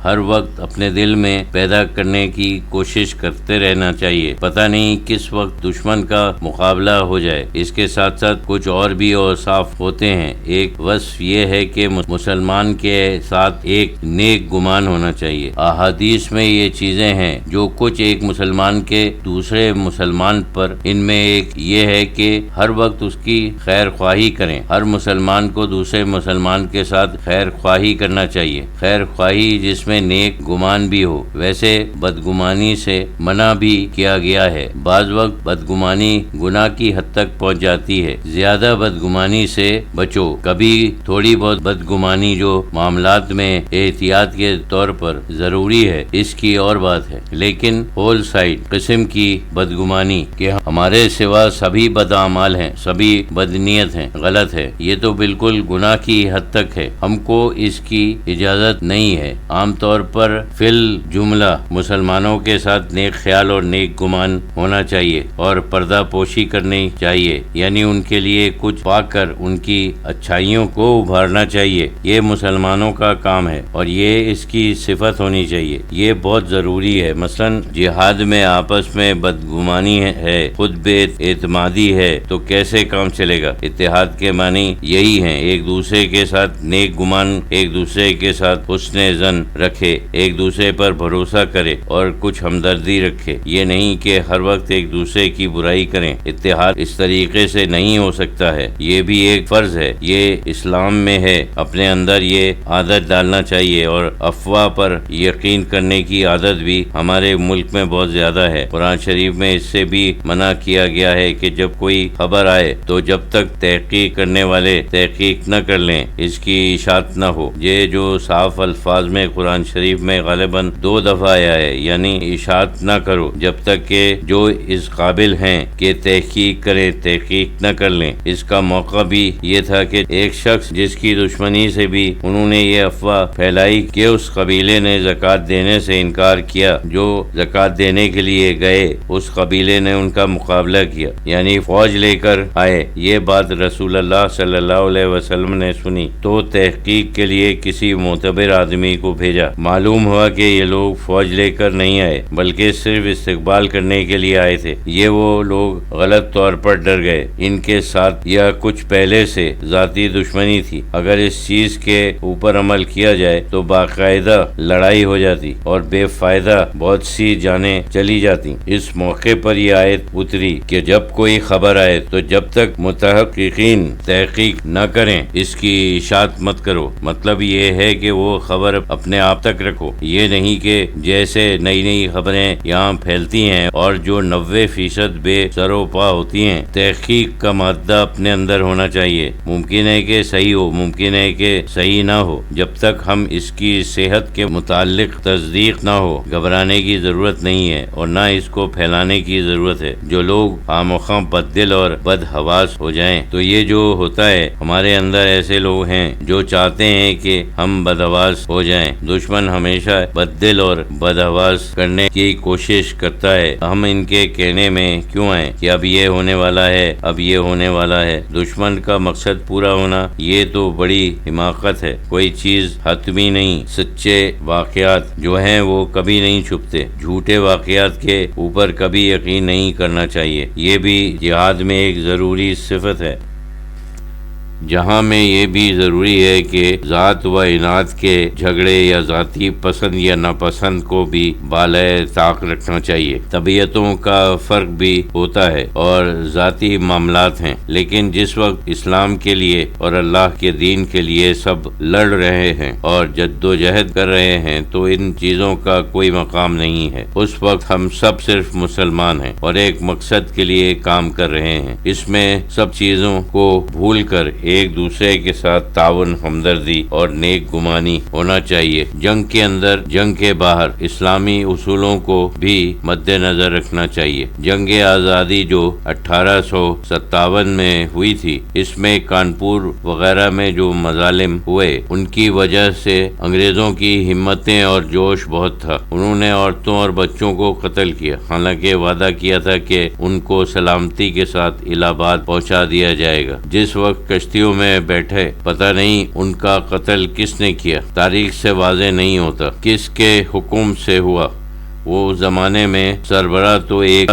ہر وقت اپنے دل میں پیدا کرنے کی کوشش کرتے رہنا چاہیے۔ پتہ نہیں کس وقت دشمن کا مقابلہ ہو جائے۔ اس کے ساتھ ساتھ کچھ اور بھی اوصاف ہوتے ہیں۔ ایک وصف یہ ہے کہ مسلمان کے ساتھ ایک نیک گمان ہونا چاہیے۔ احادیث میں یہ چیزیں ہیں جو کچھ ایک مسلمان کے دوسرے مسلمان پر، ان میں ایک یہ ہے کہ ہر وقت اس کی خیر خواہی کریں۔ ہر مسلمان کو دوسرے مسلمان کے ساتھ خیر خواہی کرنا چاہیے، خیر خواہی جس میں نیک گمان بھی ہو۔ ویسے بدگمانی سے منع بھی کیا گیا ہے۔ بعض وقت بدگمانی گناہ کی حد تک پہنچ جاتی ہے۔ زیادہ بدگمانی سے بچو۔ کبھی تھوڑی بہت بدگمانی جو معاملات میں احتیاط کے طور پر ضروری ہے، اس کی اور بات ہے، لیکن ہول سائڈ قسم کی بدگمانی کہ ہمارے سوا سبھی بد اعمال ہیں، سبھی بدنیت ہیں، غلط ہے، یہ تو بالکل گناہ کی حد تک ہے۔ ہم کو اس کی اجازت نہیں ہے۔ عام طور پر فی الجملہ مسلمانوں کے ساتھ نیک خیال اور نیک گمان ہونا چاہیے اور پردہ پوشی کرنی چاہیے، یعنی ان کے لیے کچھ پا کر ان کی اچھائیوں کو ابھارنا چاہیے۔ یہ مسلمانوں کا کام ہے اور یہ اس کی صفت ہونی چاہیے۔ یہ بہت ضروری ہے۔ مثلا جہاد میں آپس میں بدگمانی ہے، خود بے اعتمادی ہے، تو کیسے کام چلے گا؟ اتحاد کے معنی یہی ہیں، ایک دوسرے کے ساتھ نیک گمان، ایک دوسرے کے ساتھ حسن ظن رکھے، ایک دوسرے پر بھروسہ کرے اور کچھ ہمدردی رکھے۔ یہ نہیں کہ ہر وقت ایک دوسرے کی برائی کریں۔ اتحاد اس طریقے سے نہیں ہو سکتا ہے، یہ بھی ایک فرض ہے، یہ اسلام میں ہے۔ اپنے اندر یہ عادت ڈالنا چاہیے، اور افواہ پر یقین کرنے کی عادت بھی ہمارے ملک میں بہت زیادہ ہے۔ قرآن شریف میں اس سے بھی منع کیا گیا ہے کہ جب کوئی خبر آئے تو جب تک تحقیق کرنے والے تحقیق نہ کر لیں، اس کی اشاعت نہ ہو۔ یہ جو صاف الفاظ میں قرآن شریف میں غالباً 2 دفعہ آیا ہے، یعنی اشاعت نہ کرو جب تک کہ جو اس قابل ہیں کہ تحقیق کریں تحقیق نہ کر لیں۔ اس کا موقع بھی یہ تھا کہ ایک شخص جس کی دشمنی سے بھی انہوں نے یہ افواہ پھیلائی کہ اس قبیلے نے زکوٰۃ دینے سے انکار کیا، جو زکوٰۃ دینے کے لیے گئے اس قبیلے نے ان کا مقابلہ کیا، یعنی فوج لے کر آئے۔ یہ بات رسول اللہ صلی اللہ علیہ وسلم نے سنی تو تحقیق کے لیے کسی معتبر آدمی کو بھیجا۔ معلوم ہوا کہ یہ لوگ فوج لے کر نہیں آئے بلکہ صرف استقبال کرنے کے لیے آئے تھے۔ یہ وہ لوگ غلط طور پر ڈر گئے، ان کے ساتھ یا کچھ پہلے سے ذاتی دشمنی تھی۔ اگر اس چیز کے اوپر عمل کیا جائے تو باقاعدہ لڑائی ہو جاتی اور بے فائدہ بہت سی جانیں چلی جاتی۔ اس موقع پر یہ آیت اتری کہ جب کوئی خبر آئے تو جب تک متحققین تحقیق نہ کریں اس کی اشاعت مت کرو۔ مطلب یہ ہے کہ وہ خبر اپنے آپ تک رکھو، یہ نہیں کہ جیسے نئی نئی خبریں یہاں پھیلتی ہیں اور جو 90% بے سر و پا ہوتی ہیں۔ تحقیق کا مادہ اپنے اندر ہونا چاہیے۔ ممکن ہے کہ صحیح ہو، ممکن ہے کہ صحیح نہ ہو۔ جب تک ہم اس کی صحت کے متعلق تصدیق نہ ہو، گھبرانے کی ضرورت نہیں ہے اور نہ اس کو پھیلانے کی ضرورت ہے۔ جو لوگ خامخواہ بد دل اور بد حواس ہو جائیں تو یہ جو ہوتا ہے، ہمارے اندر ایسے لوگ ہیں جو چاہتے ہیں کہ ہم بدحواس ہو جائیں۔ دشمن ہمیشہ بد دل اور بدحواس کرنے کی کوشش کرتا ہے۔ ہم ان کے کہنے میں کیوں آئیں کہ اب یہ ہونے والا ہے، اب یہ ہونے والا ہے۔ دشمن کا مقصد پورا ہونا یہ تو بڑی حماقت ہے۔ کوئی چیز حتمی نہیں۔ سچے واقعات جو ہیں وہ کبھی نہیں چھپتے۔ جھوٹے واقعات کے اوپر کبھی یقین نہیں کرنا چاہیے۔ یہ بھی جہاد میں ایک ضروری صفت ہے، جہاں میں یہ بھی ضروری ہے کہ ذات و عناد کے جھگڑے یا ذاتی پسند یا ناپسند کو بھی بالائے طاق رکھنا چاہیے۔ طبیعتوں کا فرق بھی ہوتا ہے اور ذاتی معاملات ہیں، لیکن جس وقت اسلام کے لیے اور اللہ کے دین کے لیے سب لڑ رہے ہیں اور جد و جہد کر رہے ہیں تو ان چیزوں کا کوئی مقام نہیں ہے۔ اس وقت ہم سب صرف مسلمان ہیں اور ایک مقصد کے لیے کام کر رہے ہیں۔ اس میں سب چیزوں کو بھول کر ایک دوسرے کے ساتھ تعاون، ہمدردی اور نیک گمانی ہونا چاہیے۔ جنگ کے اندر، جنگ کے باہر اسلامی اصولوں کو بھی مد نظر رکھنا چاہیے۔ جنگ آزادی جو 1857 میں ہوئی تھی، اس میں کانپور وغیرہ میں جو مظالم ہوئے ان کی وجہ سے انگریزوں کی ہمتیں اور جوش بہت تھا۔ انہوں نے عورتوں اور بچوں کو قتل کیا، حالانکہ وعدہ کیا تھا کہ ان کو سلامتی کے ساتھ الہ آباد پہنچا دیا جائے گا۔ جس وقت کشتی کرسیوں میں بیٹھے، پتہ نہیں ان کا قتل کس نے کیا، تاریخ سے واضح نہیں ہوتا، کس کے حکم سے ہوا۔ وہ زمانے میں سربراہ تو ایک